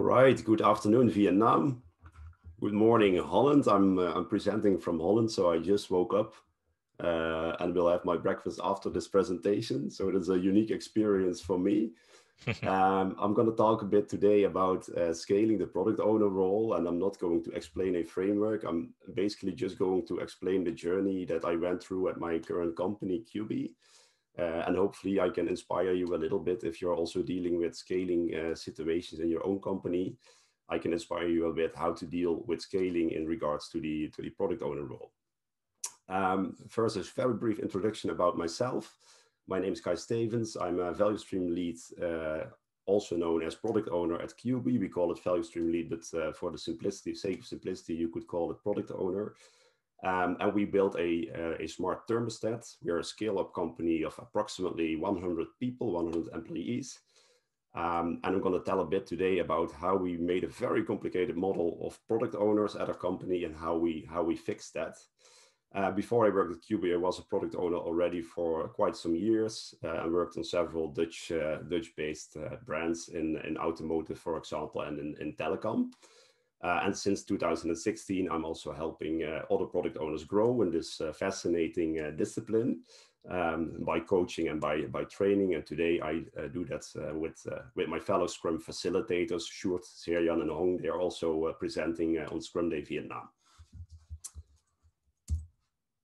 right, good afternoon, Vietnam. Good morning, Holland. I'm presenting from Holland, so I just woke up and will have my breakfast after this presentation. So it is a unique experience for me. I'm going to talk a bit today about scaling the product owner role, and I'm not going to explain a framework. I'm basically just going to explain the journey that I went through at my current company, QB. And hopefully I can inspire you a little bit if you're also dealing with scaling situations in your own company. I can inspire you a bit how to deal with scaling in regards to the product owner role. First, a very brief introduction about myself. My name is Kai Stevens. I'm a value stream lead, also known as product owner at QB. We call it value stream lead, but for the sake of simplicity, you could call it product owner. And we built a smart thermostat. We are a scale-up company of approximately 100 people, 100 employees. And I'm going to tell a bit today about how we made a very complicated model of product owners at our company and how we fixed that. Before I worked at QB, I was a product owner already for quite some years. I worked on several Dutch-based brands in automotive, for example, and in telecom. And since 2016, I'm also helping other product owners grow in this fascinating discipline by coaching and by training. And today I do that with my fellow Scrum facilitators, Sjoerd, Serjan, and Hong. They are also presenting on Scrum Day Vietnam.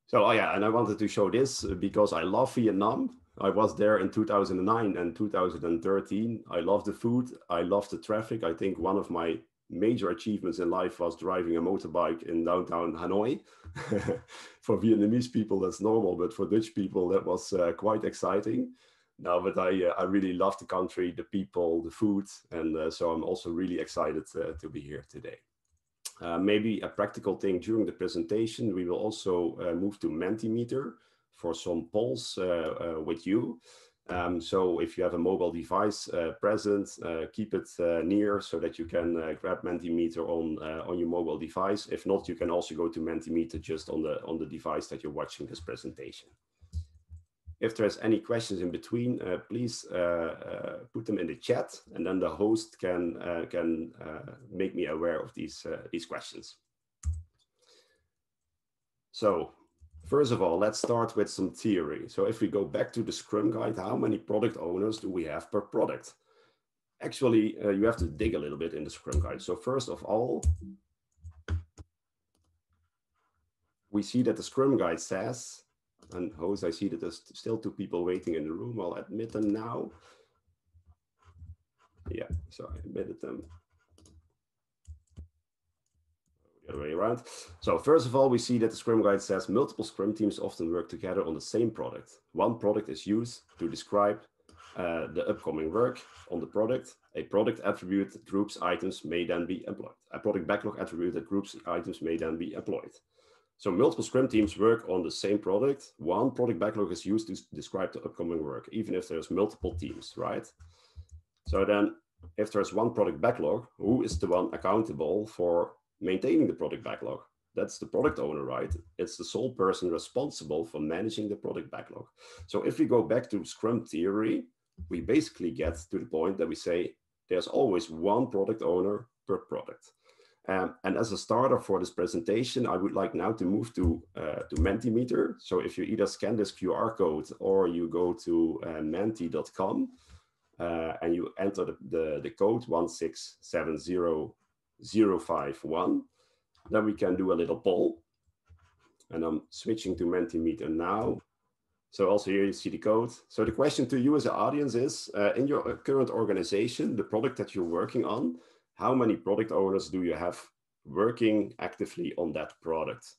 So yeah, and I wanted to show this because I love Vietnam. I was there in 2009 and 2013. I love the food. I love the traffic. I think one of my major achievements in life was driving a motorbike in downtown Hanoi. For Vietnamese people, that's normal, but for Dutch people, that was quite exciting. Now, but I really love the country, the people, the food, and so I'm also really excited to be here today. Maybe a practical thing during the presentation, we will also move to Mentimeter for some polls with you. So if you have a mobile device present, keep it near so that you can grab Mentimeter on your mobile device. If not, you can also go to Mentimeter just on the device that you're watching this presentation. If there's any questions in between, please put them in the chat, and then the host can make me aware of these questions. So, first of all, let's start with some theory. So if we go back to the Scrum Guide, how many product owners do we have per product? Actually, you have to dig a little bit in the Scrum Guide. So first of all, we see that the Scrum Guide says, and host, I see that there's still 2 people waiting in the room. I'll admit them now. Yeah, so I admitted them. The other way around. So first of all, we see that the Scrum Guide says multiple Scrum teams often work together on the same product. One product is used to describe the upcoming work on the product. A product attribute that groups items may then be employed. A product backlog attribute that groups items may then be employed. So multiple Scrum teams work on the same product. One product backlog is used to describe the upcoming work, even if there's multiple teams, right? So then if there's one product backlog, who is the one accountable for maintaining the product backlog? That's the product owner, right? It's the sole person responsible for managing the product backlog. So if we go back to Scrum theory, we basically get to the point that we say there's always one product owner per product. And as a starter for this presentation, I would like now to move to Mentimeter. So if you either scan this QR code or you go to menti.com and you enter the code 1670051, then we can do a little poll. And I'm switching to Mentimeter now. So also here you see the code. So the question to you as an audience is, in your current organization, the product that you're working on, how many product owners do you have working actively on that product?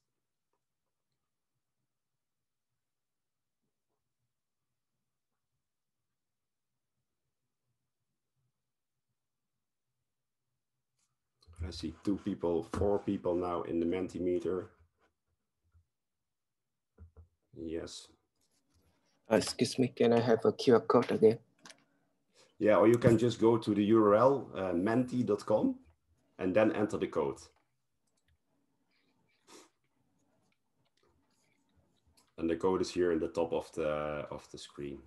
I see 2 people, 4 people now in the Mentimeter. Yes. Excuse me, can I have a QR code again? Yeah, or you can just go to the URL menti.com and then enter the code. And the code is here in the top of the screen.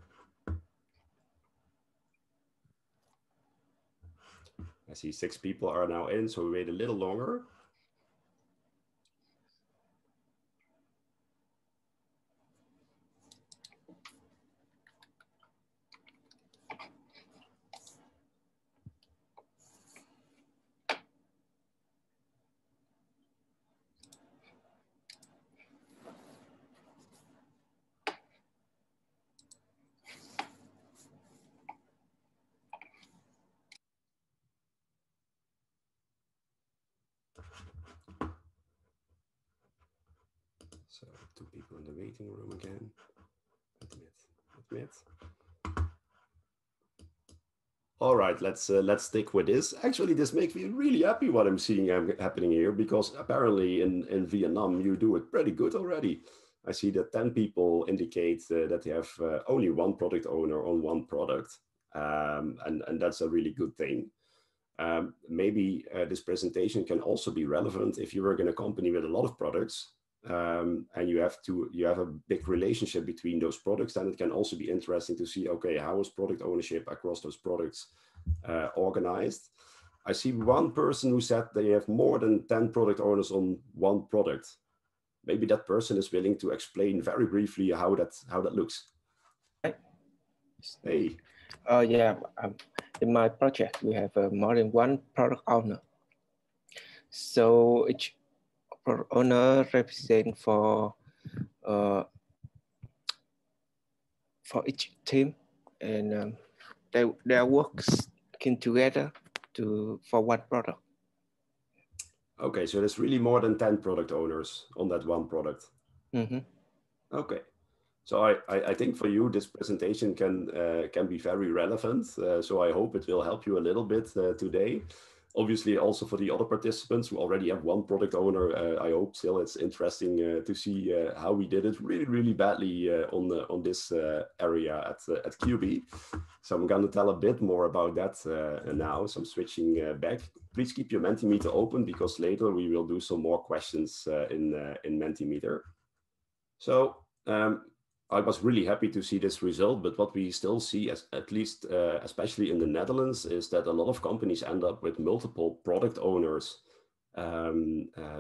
I see 6 people are now in, so we wait a little longer. So 2 people in the waiting room again. Admit. All right, let's stick with this. Actually, this makes me really happy what I'm seeing happening here, because apparently in Vietnam you do it pretty good already. I see that 10 people indicate that they have only one product owner on one product, and that's a really good thing. Maybe this presentation can also be relevant if you work in a company with a lot of products, and you have a big relationship between those products. Then it can also be interesting to see, okay, how is product ownership across those products organized? I see one person who said they have more than 10 product owners on one product. Maybe that person is willing to explain very briefly how that looks. Hey. Yeah, in my project, we have more than one product owner. So each product owner represents for each team, and their works came together for one product. Okay, so there's really more than 10 product owners on that one product. Mm-hmm. Okay. So I think for you, this presentation can be very relevant. So I hope it will help you a little bit today. Obviously, also for the other participants who already have one product owner, I hope still it's interesting to see how we did it really, really badly on this area at QB. So I'm going to tell a bit more about that now. So I'm switching back. Please keep your Mentimeter open, because later we will do some more questions in Mentimeter. So I was really happy to see this result, but what we still see, at least especially in the Netherlands, is that a lot of companies end up with multiple product owners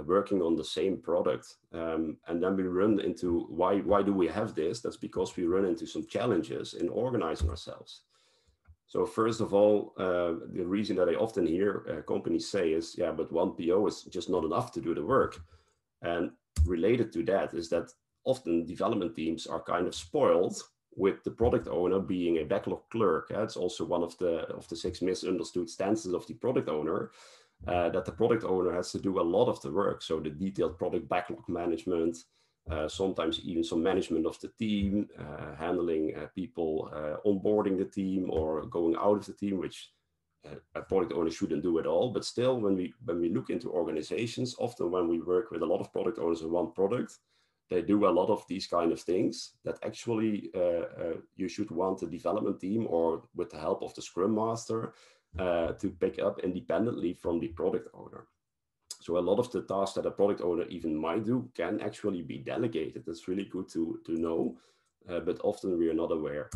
working on the same product. And then we run into, why do we have this? That's because we run into some challenges in organizing ourselves. So first of all, the reason that I often hear companies say is, yeah, but one PO is just not enough to do the work. And related to that is that often development teams are kind of spoiled with the product owner being a backlog clerk. It's also one of the 6 misunderstood stances of the product owner, that the product owner has to do a lot of the work. So the detailed product backlog management, sometimes even some management of the team, handling people onboarding the team or going out of the team, which a product owner shouldn't do at all. But still, when we look into organizations, often when we work with a lot of product owners on one product, they do a lot of these kind of things that actually you should want a development team, or with the help of the Scrum Master, to pick up independently from the product owner. So a lot of the tasks that a product owner even might do can actually be delegated. That's really good to know, but often we are not aware.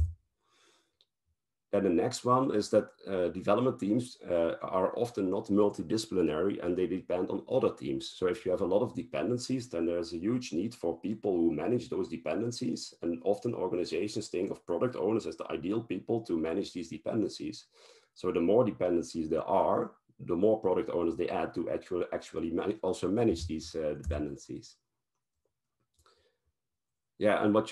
And the next one is that development teams are often not multidisciplinary, and they depend on other teams. So if you have a lot of dependencies, then there's a huge need for people who manage those dependencies. And often organizations think of product owners as the ideal people to manage these dependencies. So the more dependencies there are, the more product owners they add to actually also manage these dependencies. Yeah, and what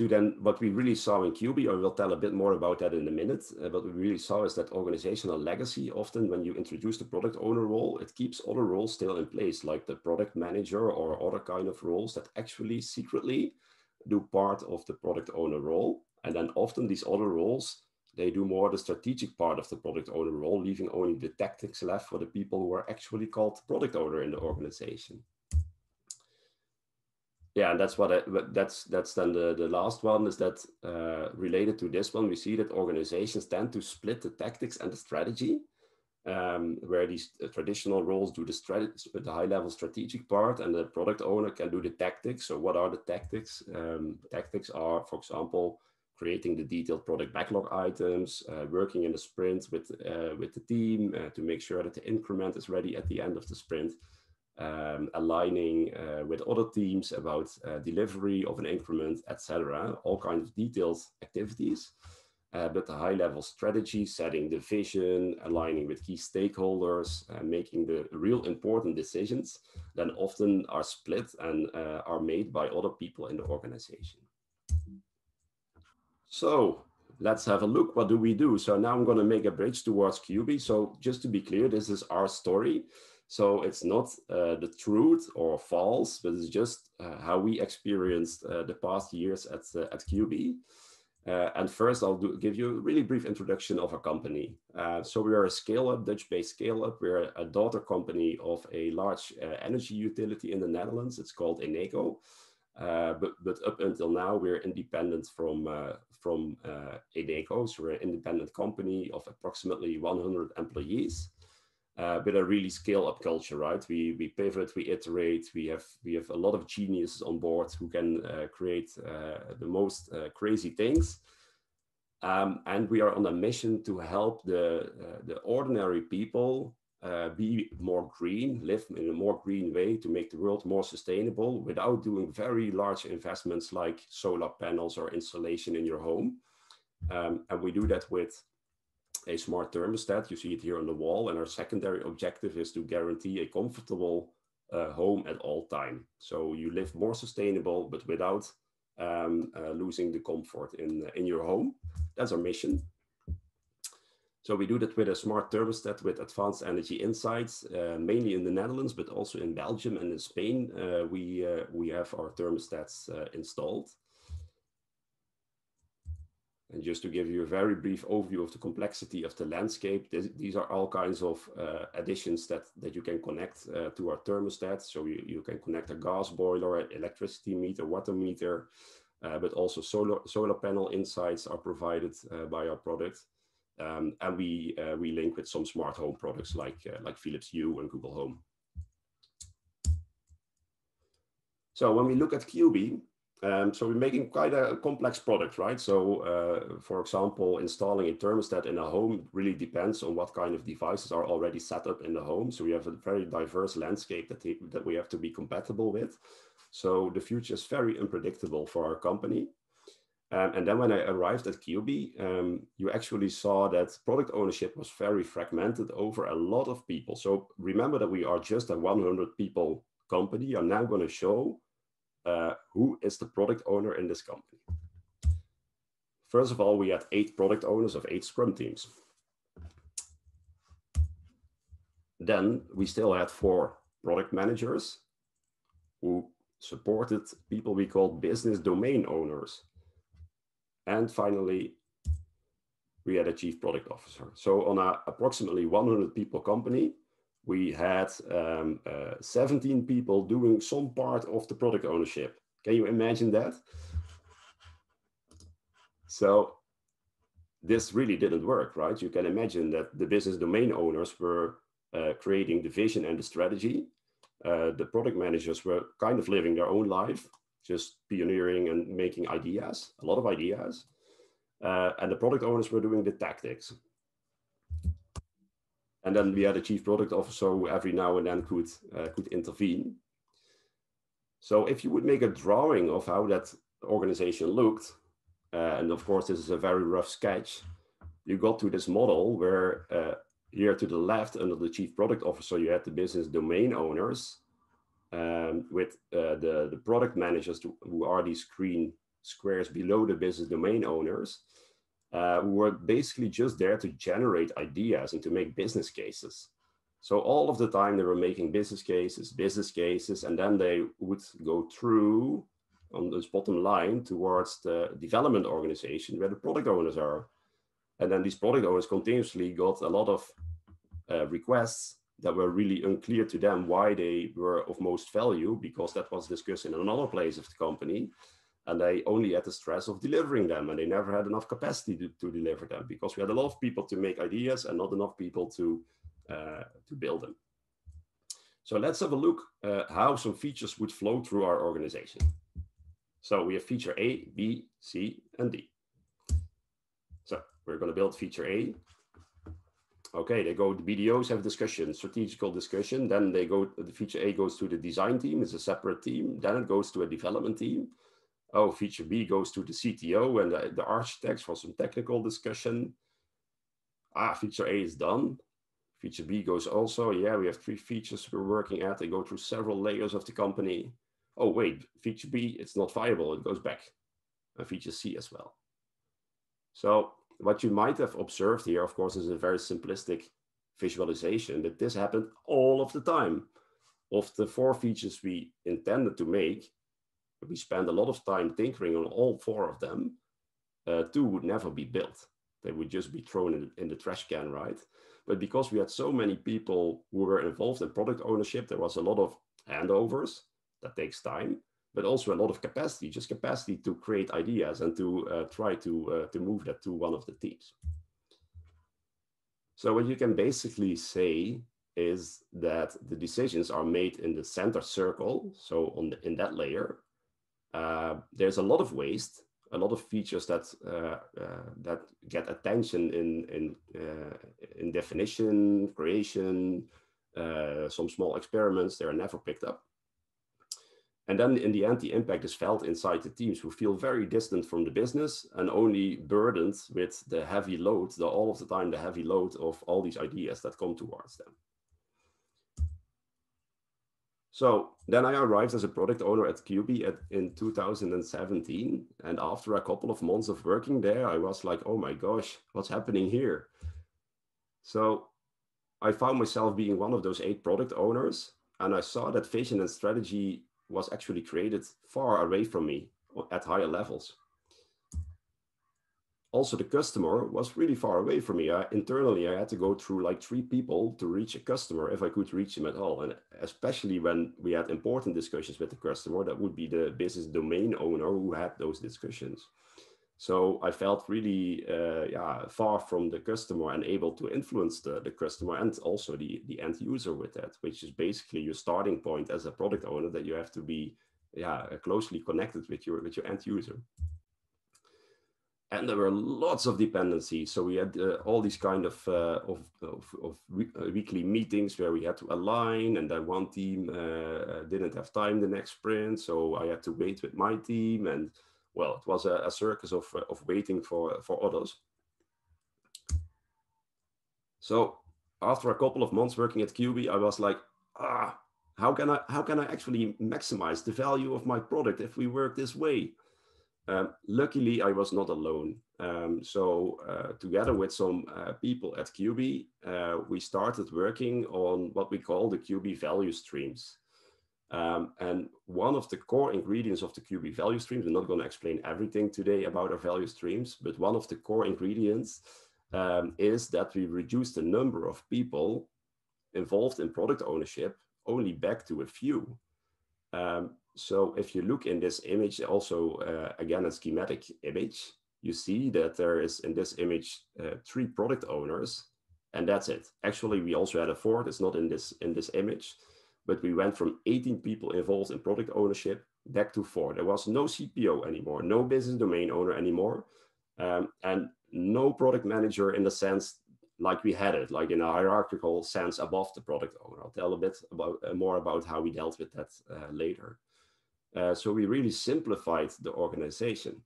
we really saw in QB, I will tell a bit more about that in a minute. What we really saw is that organizational legacy, often when you introduce the product owner role, it keeps other roles still in place, like the product manager or other kind of roles that actually secretly do part of the product owner role. And then often these other roles, they do more the strategic part of the product owner role, leaving only the tactics left for the people who are actually called product owner in the organization. Yeah, and that's then the last one, is that related to this one, we see that organizations tend to split the tactics and the strategy, where these traditional roles do the high-level strategic part, and the product owner can do the tactics. So what are the tactics? Tactics are, for example, creating the detailed product backlog items, working in the sprint with the team to make sure that the increment is ready at the end of the sprint, aligning with other teams about delivery of an increment, etc. All kinds of detailed activities, but the high-level strategy, setting the vision, aligning with key stakeholders, making the real important decisions, then often are split and are made by other people in the organization. So let's have a look. What do we do? So now I'm going to make a bridge towards QB. So just to be clear, this is our story. So it's not the truth or false, but it's just how we experienced the past years at QB. And first, I'll give you a really brief introduction of our company. So we are a scale-up, Dutch-based scale-up. We're a daughter company of a large energy utility in the Netherlands. It's called Eneco. But up until now, we're independent from Eneco. So we're an independent company of approximately 100 employees. With a really scale-up culture, right? We pivot, we iterate, we have a lot of geniuses on board who can create the most crazy things. And we are on a mission to help the ordinary people be more green, live in a more green way to make the world more sustainable without doing very large investments like solar panels or installation in your home. And we do that with a smart thermostat. You see it here on the wall, and our secondary objective is to guarantee a comfortable home at all time. So you live more sustainable, but without losing the comfort in your home. That's our mission. So we do that with a smart thermostat with advanced energy insights, mainly in the Netherlands, but also in Belgium and in Spain. We have our thermostats installed. And just to give you a very brief overview of the complexity of the landscape, these are all kinds of additions that you can connect to our thermostat. So you can connect a gas boiler, an electricity meter, water meter, but also solar panel insights are provided by our product. And we link with some smart home products like Philips Hue and Google Home. So when we look at QB, so we're making quite a complex product, right? So for example, installing a thermostat in a home really depends on what kind of devices are already set up in the home. So we have a very diverse landscape that we have to be compatible with. So the future is very unpredictable for our company. And then when I arrived at QB, you actually saw that product ownership was very fragmented over a lot of people. So remember that we are just a 100 people company. I'm now going to show who is the product owner in this company. First of all, we had 8 product owners of 8 Scrum teams. Then we still had 4 product managers who supported people we called business domain owners. And finally, we had a chief product officer. So on a approximately 100 people company, we had 17 people doing some part of the product ownership. Can you imagine that? So this really didn't work, right? You can imagine that the business domain owners were creating the vision and the strategy. The product managers were kind of living their own life, just pioneering and making ideas, a lot of ideas. And the product owners were doing the tactics. And then we had a chief product officer who every now and then could intervene. So if you would make a drawing of how that organization looked, and of course this is a very rough sketch, you got to this model where here to the left under the chief product officer, you had the business domain owners with the product managers who are these green squares below the business domain owners. Who were basically just there to generate ideas and to make business cases. So all of the time they were making business cases, and then they would go through on this bottom line towards the development organization where the product owners are. And then these product owners continuously got a lot of requests that were really unclear to them why they were of most value, because that was discussed in another place of the company. And they only had the stress of delivering them, and they never had enough capacity to deliver them because we had a lot of people to make ideas and not enough people to build them. So let's have a look how some features would flow through our organization. So we have feature A, B, C, and D. we're going to build feature A. Okay, they go, the BDOs have discussion, strategical discussion. Then they go, the feature A goes to the design team, it's a separate team. Then it goes to a development team. Oh, feature B goes to the CTO and the architects for some technical discussion. Feature A is done. Feature B goes also, yeah, we have 3 features we're working at. They go through several layers of the company. Oh, wait, feature B, it's not viable, it goes back. And feature C as well. So what you might have observed here, of course, is a very simplistic visualization, but this happened all of the time. Of the 4 features we intended to make, we spent a lot of time tinkering on all 4 of them. 2 would never be built. They would just be thrown in the trash can, right? But because we had so many people who were involved in product ownership, there was a lot of handovers. That takes time, but also a lot of capacity, just capacity to create ideas and to try to move that to one of the teams. So what you can basically say is that the decisions are made in the center circle. So in that layer, there's a lot of waste, a lot of features that get attention in definition, creation, some small experiments, they are never picked up. And then in the end, the impact is felt inside the teams who feel very distant from the business and only burdened with the heavy load, all of the time, the heavy load of all these ideas that come towards them. So then I arrived as a product owner at QB in 2017. And after a couple of months of working there, I was like, oh my gosh, what's happening here? So I found myself being one of those 8 product owners. And I saw that vision and strategy was actually created far away from me at higher levels. Also, the customer was really far away from me. Internally, I had to go through like 3 people to reach a customer if I could reach him at all. And especially when we had important discussions with the customer, that would be the business domain owner who had those discussions. So I felt really far from the customer and able to influence the customer and also the end user with that, which is basically your starting point as a product owner, that you have to be closely connected with your end user. And there were lots of dependencies. So we had all these kind of weekly meetings where we had to align, and then one team didn't have time the next sprint, so I had to wait with my team, and well, it was a circus of waiting for others. So after a couple of months working at QB, I was like, how can I actually maximize the value of my product if we work this way? Luckily, I was not alone. Together with some people at QB, we started working on what we call the QB value streams. And one of the core ingredients of the QB value streams, I'm not going to explain everything today about our value streams, but one of the core ingredients is that we reduce the number of people involved in product ownership only back to a few. So if you look in this image, also again a schematic image, you see that there is in this image 3 product owners, and that's it. Actually, we also had a 4th. It's not in this image, but we went from 18 people involved in product ownership back to 4. There was no CPO anymore, no business domain owner anymore, and no product manager in the sense like we had it, like in a hierarchical sense above the product owner. I'll tell a bit more about how we dealt with that later. So we really simplified the organization.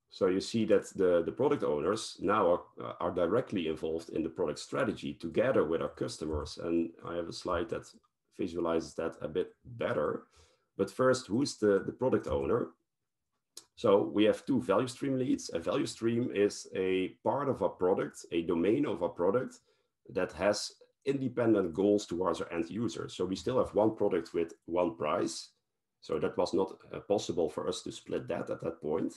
So you see that the product owners now are directly involved in the product strategy together with our customers. And I have a slide that visualizes that a bit better. But first, who's the product owner? So we have 2 value stream leads. A value stream is a part of a product, a domain of a product that has independent goals towards our end user. So we still have 1 product with 1 price. So that was not possible for us to split that at that point.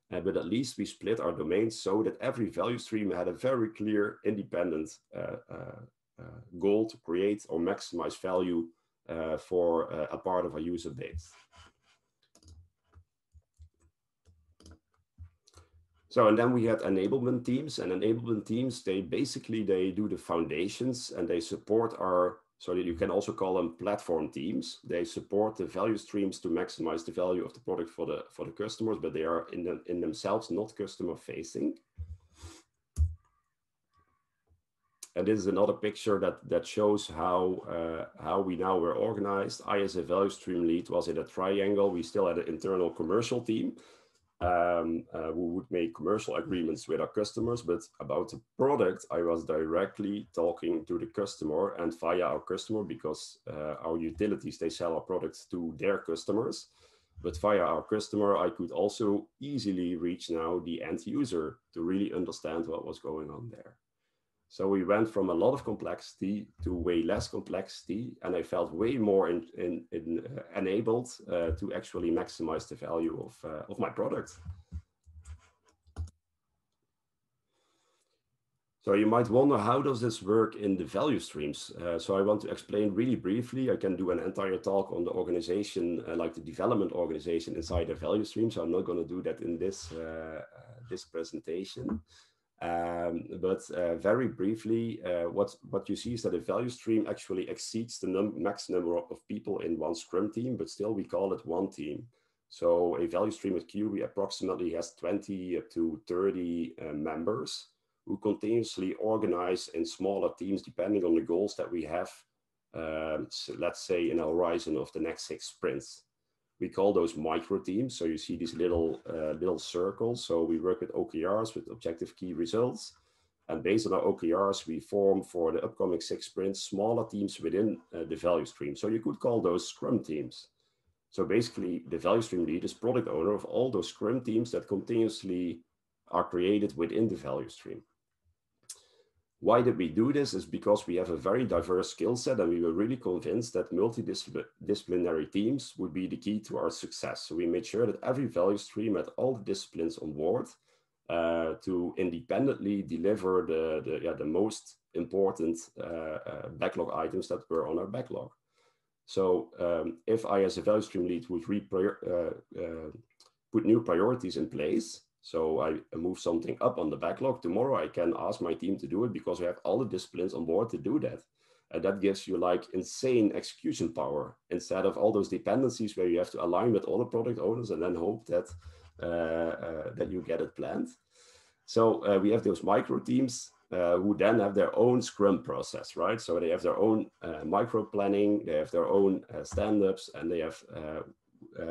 But at least we split our domains so that every value stream had a very clear independent goal to create or maximize value for a part of our user base. So, and then we had enablement teams, and enablement teams, they do the foundations and they support our So that you can also call them platform teams. They support the value streams to maximize the value of the product for the customers, but they are in themselves not customer facing. And this is another picture that shows how we now were organized. I, as a value stream lead, was in a triangle. We still had an internal commercial team who would make commercial agreements with our customers, but about the product, I was directly talking to the customer and via our customer, because our utilities, they sell our products to their customers. But via our customer, I could also easily reach now the end user to really understand what was going on there. So we went from a lot of complexity to way less complexity, and I felt way more enabled to actually maximize the value of my product. So you might wonder, how does this work in the value streams? So I want to explain really briefly. I can do an entire talk on the organization, like the development organization inside a value stream. So I'm not going to do that in this presentation. But very briefly, what you see is that a value stream actually exceeds the max number of people in one Scrum team, but still we call it one team. So a value stream at QB approximately has 20 to 30 members who continuously organize in smaller teams depending on the goals that we have, so let's say in a horizon of the next 6 sprints. We call those micro teams. So you see these little circles. So we work with OKRs, with objective key results. And based on our OKRs, we form for the upcoming 6 sprints, smaller teams within the value stream. So you could call those Scrum teams. So basically the value stream lead is product owner of all those Scrum teams that continuously are created within the value stream. Why did we do this? Is because we have a very diverse skill set, and we were really convinced that multidisciplinary teams would be the key to our success. So we made sure that every value stream had all the disciplines on board to independently deliver the most important backlog items that were on our backlog. So if I, as a value stream lead, would put new priorities in place, so I move something up on the backlog, tomorrow I can ask my team to do it because we have all the disciplines on board to do that. And that gives you like insane execution power instead of all those dependencies where you have to align with all the product owners and then hope that, that you get it planned. So we have those micro teams who then have their own Scrum process, right? So they have their own micro planning, they have their own stand-ups, and they have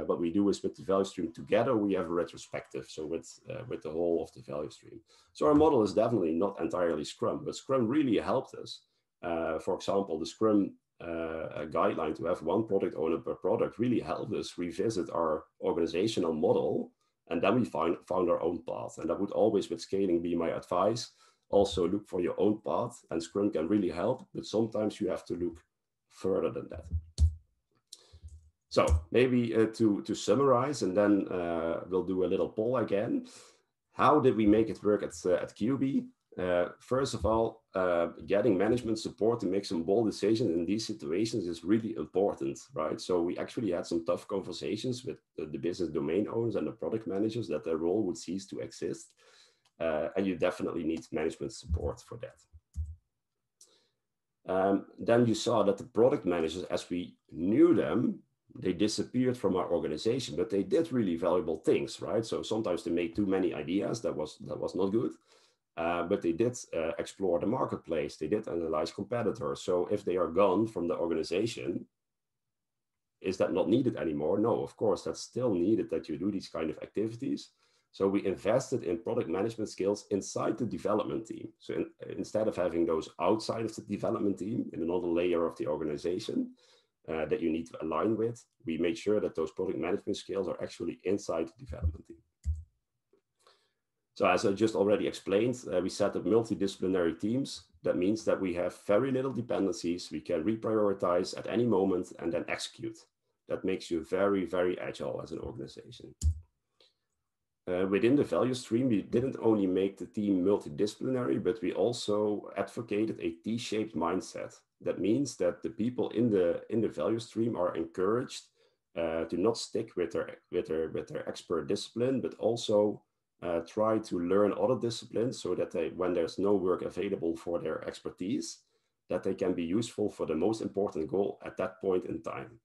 what we do is with the value stream together, we have a retrospective. So with the whole of the value stream. So our model is definitely not entirely Scrum, but Scrum really helped us. For example, the Scrum guideline to have one product owner per product really helped us revisit our organizational model. And then we found our own path. And that would always, with scaling, be my advice. Also look for your own path, and Scrum can really help, but sometimes you have to look further than that. So maybe to summarize, and then we'll do a little poll again. How did we make it work at QB? First of all, getting management support to make some bold decisions in these situations is really important, right? So we actually had some tough conversations with the business domain owners and the product managers that their role would cease to exist. And you definitely need management support for that. Then you saw that the product managers, as we knew them, they disappeared from our organization, but they did really valuable things, right? So sometimes they made too many ideas, that was not good. But they did explore the marketplace. They did analyze competitors. So if they are gone from the organization, is that not needed anymore? No, of course, that's still needed, that you do these kind of activities. So we invested in product management skills inside the development team. So instead of having those outside of the development team in another layer of the organization that you need to align with, we made sure that those product management skills are actually inside the development team. So as I just already explained, we set up multidisciplinary teams. That means that we have very little dependencies. We can reprioritize at any moment and then execute. That makes you very, very agile as an organization. Within the value stream, we didn't only make the team multidisciplinary, but we also advocated a T-shaped mindset. That means that the people in the value stream are encouraged to not stick with their expert discipline, but also try to learn other disciplines so that when there's no work available for their expertise, that they can be useful for the most important goal at that point in time.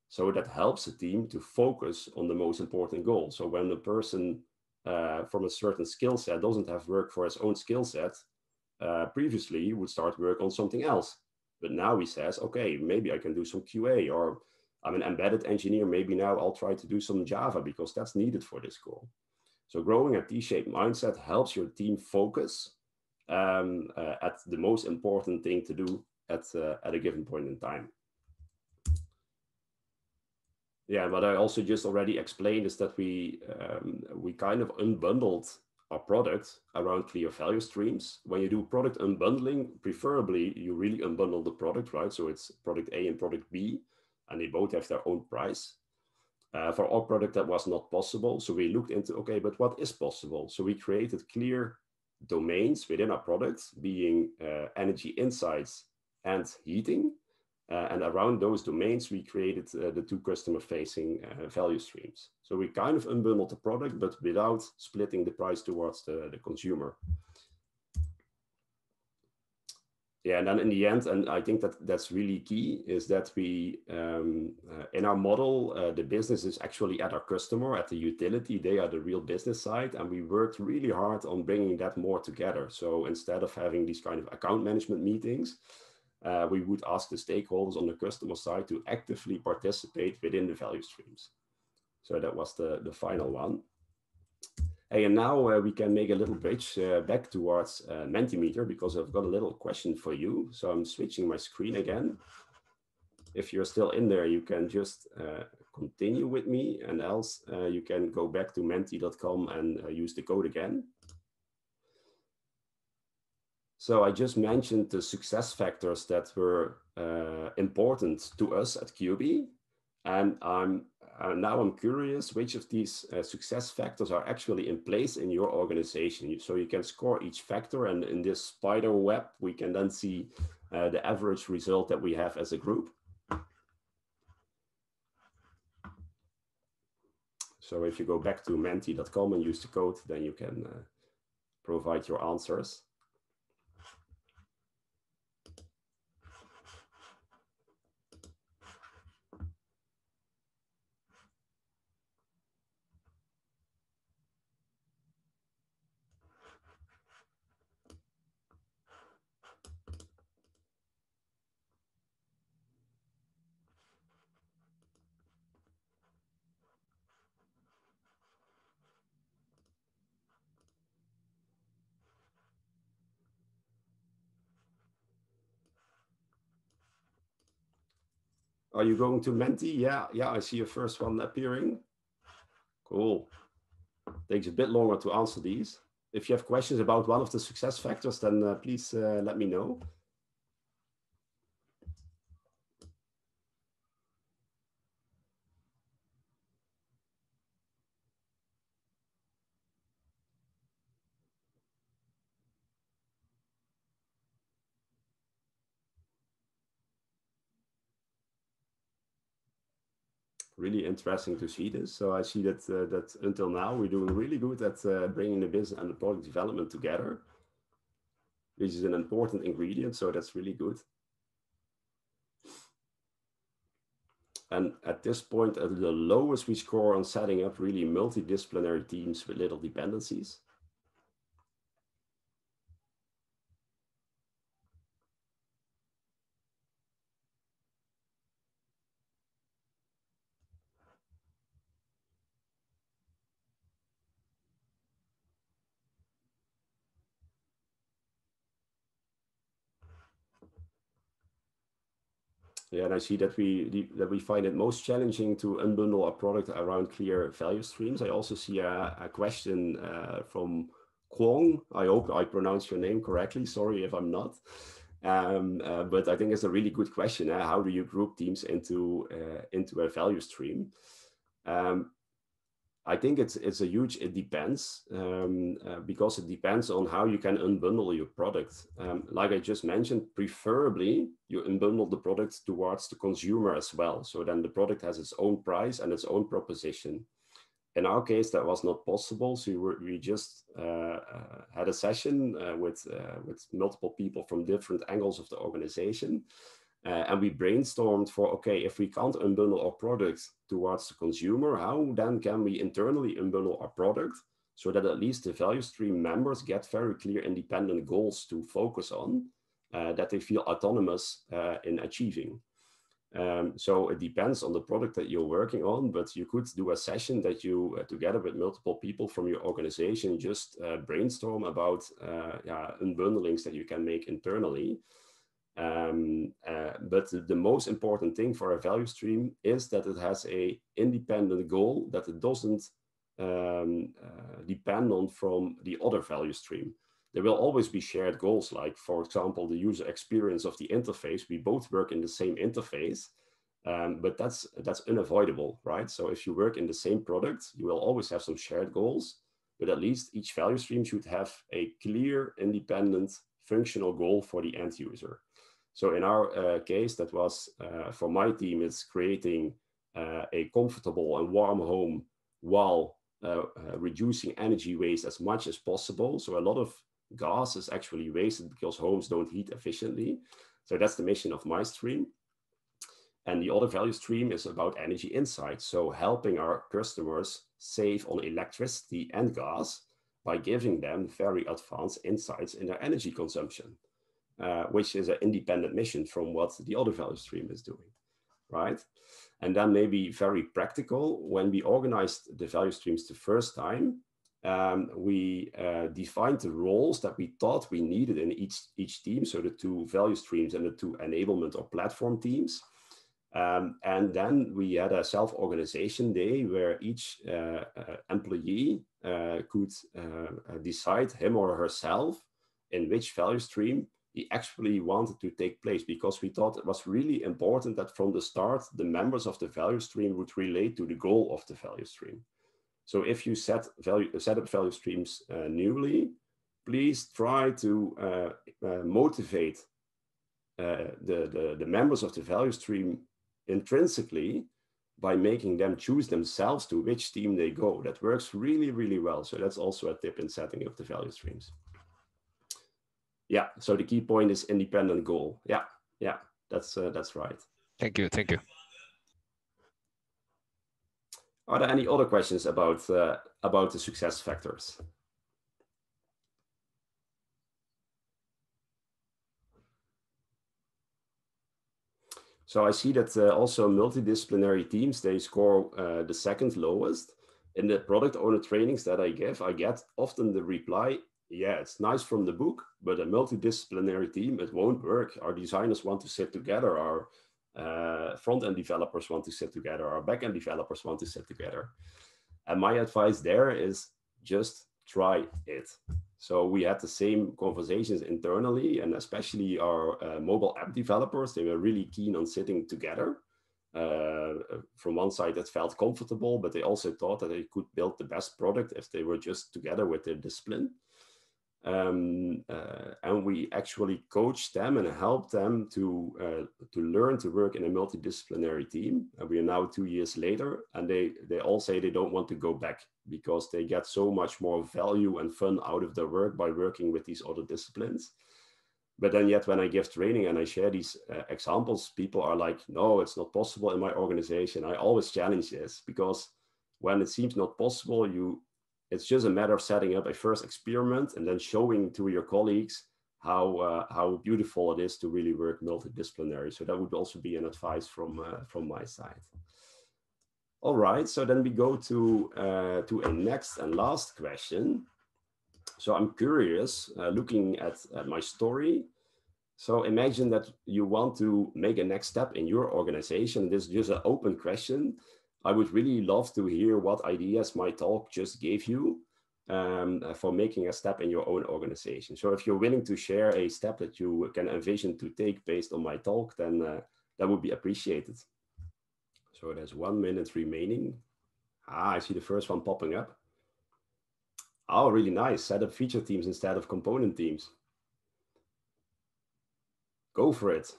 So that helps the team to focus on the most important goal. So when the person from a certain skill set doesn't have work for his own skill set, previously he would start work on something else. But now he says, okay, maybe I can do some QA, or I'm an embedded engineer, maybe now I'll try to do some Java because that's needed for this goal. So growing a T-shaped mindset helps your team focus at the most important thing to do at a given point in time. Yeah, what I also just already explained is that we kind of unbundled our product around clear value streams. When you do product unbundling, preferably you really unbundle the product, right? So it's product A and product B, and they both have their own price. For our product, that was not possible. So we looked into, okay, but what is possible? So we created clear domains within our product, being energy insights and heating. And around those domains, we created the two customer-facing value streams. So we kind of unbundled the product, but without splitting the price towards the consumer. Yeah, and then in the end, and I think that that's really key, is that we, in our model, the business is actually at our customer, at the utility. They are the real business side, and we worked really hard on bringing that more together. So instead of having these kind of account management meetings, we would ask the stakeholders on the customer side to actively participate within the value streams. So that was the final one. Hey, and now we can make a little bridge back towards Mentimeter, because I've got a little question for you. So I'm switching my screen again. If you're still in there, you can just continue with me, and else you can go back to menti.com and use the code again. So I just mentioned the success factors that were important to us at QB, and now I'm curious which of these success factors are actually in place in your organization. So you can score each factor, and in this spider web, we can then see the average result that we have as a group. So if you go back to menti.com and use the code, then you can provide your answers. Are you going to Menti? Yeah, I see your first one appearing. Cool. Takes a bit longer to answer these. If you have questions about one of the success factors, then please let me know. Really interesting to see this. So I see that that until now we're doing really good at bringing the business and the product development together, which is an important ingredient. So that's really good. And at this point, at the lowest we score on setting up really multidisciplinary teams with little dependencies. Yeah, and I see that we find it most challenging to unbundle a product around clear value streams. I also see a question from Kwong. I hope I pronounced your name correctly. Sorry if I'm not. But I think it's a really good question. How do you group teams into a value stream? I think it's a huge, it depends, because it depends on how you can unbundle your product. Like I just mentioned, preferably you unbundle the product towards the consumer as well. So then the product has its own price and its own proposition. In our case, that was not possible. So we just had a session with multiple people from different angles of the organization. And we brainstormed for, okay, if we can't unbundle our product towards the consumer, how then can we internally unbundle our product so that at least the value stream members get very clear independent goals to focus on that they feel autonomous in achieving. So it depends on the product that you're working on, but you could do a session that you, together with multiple people from your organization, just brainstorm about unbundlings that you can make internally. But the most important thing for a value stream is that it has a independent goal, that it doesn't depend on from the other value stream. There will always be shared goals, like, for example, the user experience of the interface. We both work in the same interface, but that's unavoidable, right? So if you work in the same product, you will always have some shared goals, but at least each value stream should have a clear, independent, functional goal for the end user. So in our case, that was, for my team, it's creating a comfortable and warm home while reducing energy waste as much as possible. So a lot of gas is actually wasted because homes don't heat efficiently. So that's the mission of my stream. And the other value stream is about energy insights. So helping our customers save on electricity and gas by giving them very advanced insights in their energy consumption, which is an independent mission from what the other value stream is doing, right? And then maybe very practical, when we organized the value streams the first time, we defined the roles that we thought we needed in each team, so the two value streams and the two enablement or platform teams. And then we had a self-organization day where each employee could decide him or herself in which value stream he actually wanted to take place, because we thought it was really important that from the start, the members of the value stream would relate to the goal of the value stream. So if you set up value streams newly, please try to motivate the members of the value stream intrinsically by making them choose themselves to which team they go. That works really, really well. So that's also a tip in setting up the value streams. Yeah, so the key point is independent goal. Yeah, that's right. Thank you. Are there any other questions about the success factors? So I see that also multidisciplinary teams, they score the second lowest. In the product owner trainings that I give, I get often the reply, yeah, it's nice from the book, but a multidisciplinary team, it won't work. Our designers want to sit together, our front-end developers want to sit together, our back-end developers want to sit together. And my advice there is just try it. So we had the same conversations internally, and especially our mobile app developers, they were really keen on sitting together. From one side, that felt comfortable, but they also thought that they could build the best product if they were just together with their discipline. And we actually coached them and helped them to learn to work in a multidisciplinary team. And we are now 2 years later, and they all say they don't want to go back because they get so much more value and fun out of their work by working with these other disciplines. But then yet when I give training and I share these examples, people are like, no, it's not possible in my organization. I always challenge this, because when it seems not possible, it's just a matter of setting up a first experiment and then showing to your colleagues how beautiful it is to really work multidisciplinary. So that would also be an advice from my side. All right, so then we go to a next and last question. So I'm curious, looking at my story. So imagine that you want to make a next step in your organization. This is just an open question. I would really love to hear what ideas my talk just gave you for making a step in your own organization. So if you're willing to share a step that you can envision to take based on my talk, then that would be appreciated. So there's 1 minute remaining. I see the first one popping up. Oh, really nice. Set up feature teams instead of component teams. Go for it.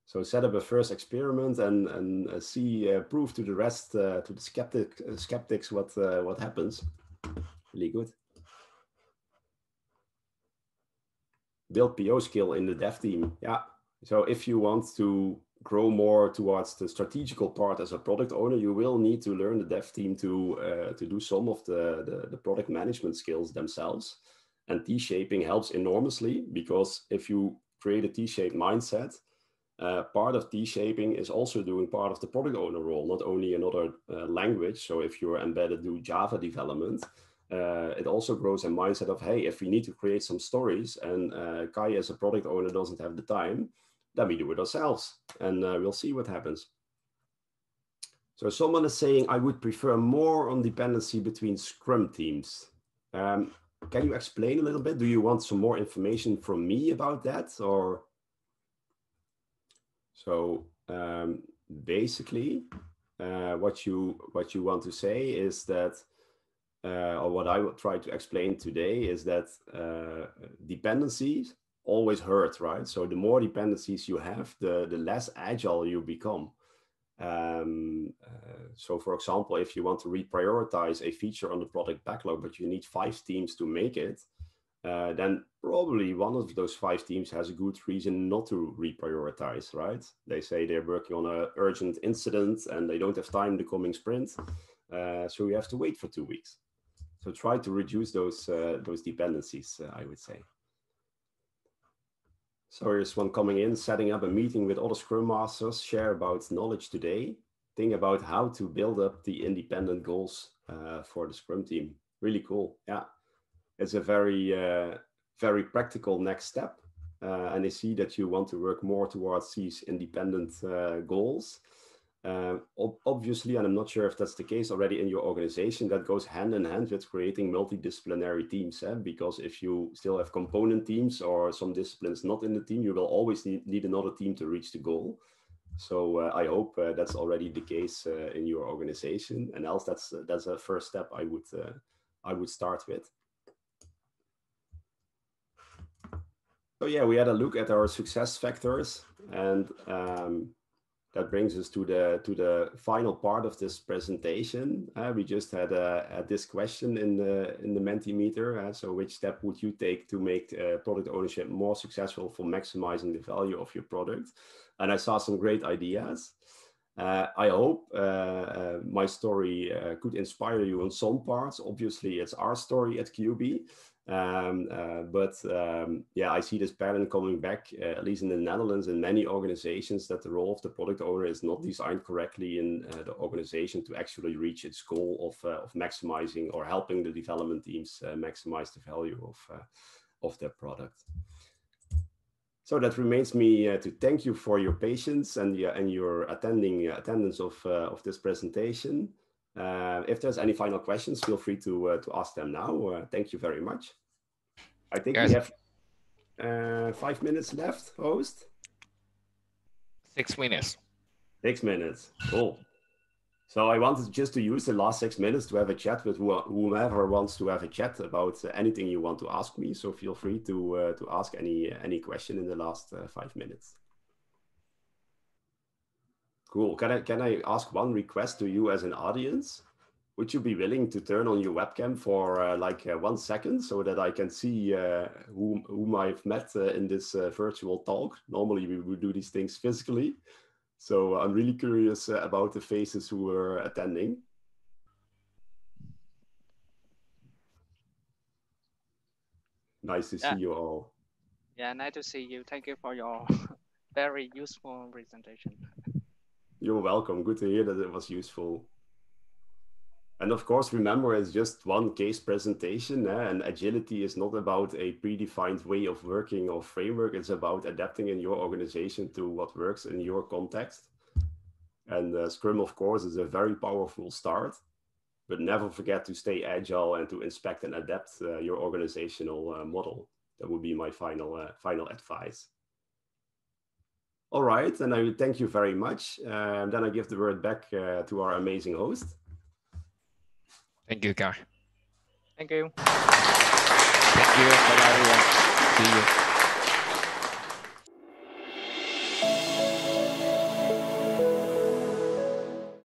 So set up a first experiment and see, prove to the rest, to the skeptics what happens. Really good. Build PO skill in the dev team. Yeah. So if you want to grow more towards the strategical part as a product owner, you will need to learn the dev team to do some of the product management skills themselves. And T-shaping helps enormously, because if you create a T-shaped mindset, part of T-shaping is also doing part of the product owner role, not only another language. So if you're embedded to Java development, it also grows a mindset of, hey, if we need to create some stories and Kai as a product owner doesn't have the time, then we do it ourselves, and we'll see what happens. So someone is saying, I would prefer more on dependency between Scrum teams. Can you explain a little bit? Do you want some more information from me about that? Or so basically, what you want to say is that, or what I will try to explain today is that dependencies always hurt, right? So the more dependencies you have, the less agile you become. So for example, if you want to reprioritize a feature on the product backlog, but you need 5 teams to make it, then probably one of those 5 teams has a good reason not to reprioritize, right? They say they're working on an urgent incident and they don't have time the coming sprint. So you have to wait for 2 weeks. So try to reduce those dependencies, I would say. So here's one coming in: setting up a meeting with other Scrum Masters, share about knowledge today, think about how to build up the independent goals for the Scrum team. Really cool. Yeah, it's a very practical next step. And I see that you want to work more towards these independent goals. Obviously, and I'm not sure if that's the case already in your organization, that goes hand in hand with creating multidisciplinary teams. Because if you still have component teams or some disciplines not in the team, you will always need another team to reach the goal. So I hope that's already the case in your organization, and else that's a first step I would start with. So yeah, we had a look at our success factors, and that brings us to the final part of this presentation. We just had this question in the Mentimeter. So which step would you take to make product ownership more successful for maximizing the value of your product? And I saw some great ideas. I hope my story could inspire you on some parts. Obviously, it's our story at QB. Yeah, I see this pattern coming back, at least in the Netherlands, in many organizations, that the role of the product owner is not designed correctly in the organization to actually reach its goal of maximizing or helping the development teams maximize the value of their product. So that remains me to thank you for your patience and your attendance of this presentation. If there's any final questions, feel free to ask them now. Thank you very much. I think we have 5 minutes left, host. 6 minutes. 6 minutes, cool. So I wanted just to use the last 6 minutes to have a chat with whomever wants to have a chat about anything you want to ask me. So feel free to ask any question in the last 5 minutes. Cool. Can I ask one request to you as an audience? Would you be willing to turn on your webcam for 1 second so that I can see whom I've met in this virtual talk? Normally we would do these things physically. So I'm really curious about the faces who are attending. Nice to see you all. Yeah, nice to see you. Thank you for your very useful presentation. You're welcome. Good to hear that it was useful. And of course, remember, it's just one case presentation, and agility is not about a predefined way of working or framework. It's about adapting in your organization to what works in your context. And Scrum, of course, is a very powerful start, but never forget to stay agile and to inspect and adapt your organizational model. That would be my final advice. All right, and I thank you very much. Then I give the word back to our amazing host. Thank you, Kai. Thank you. Thank you. Bye-bye, everyone. See you.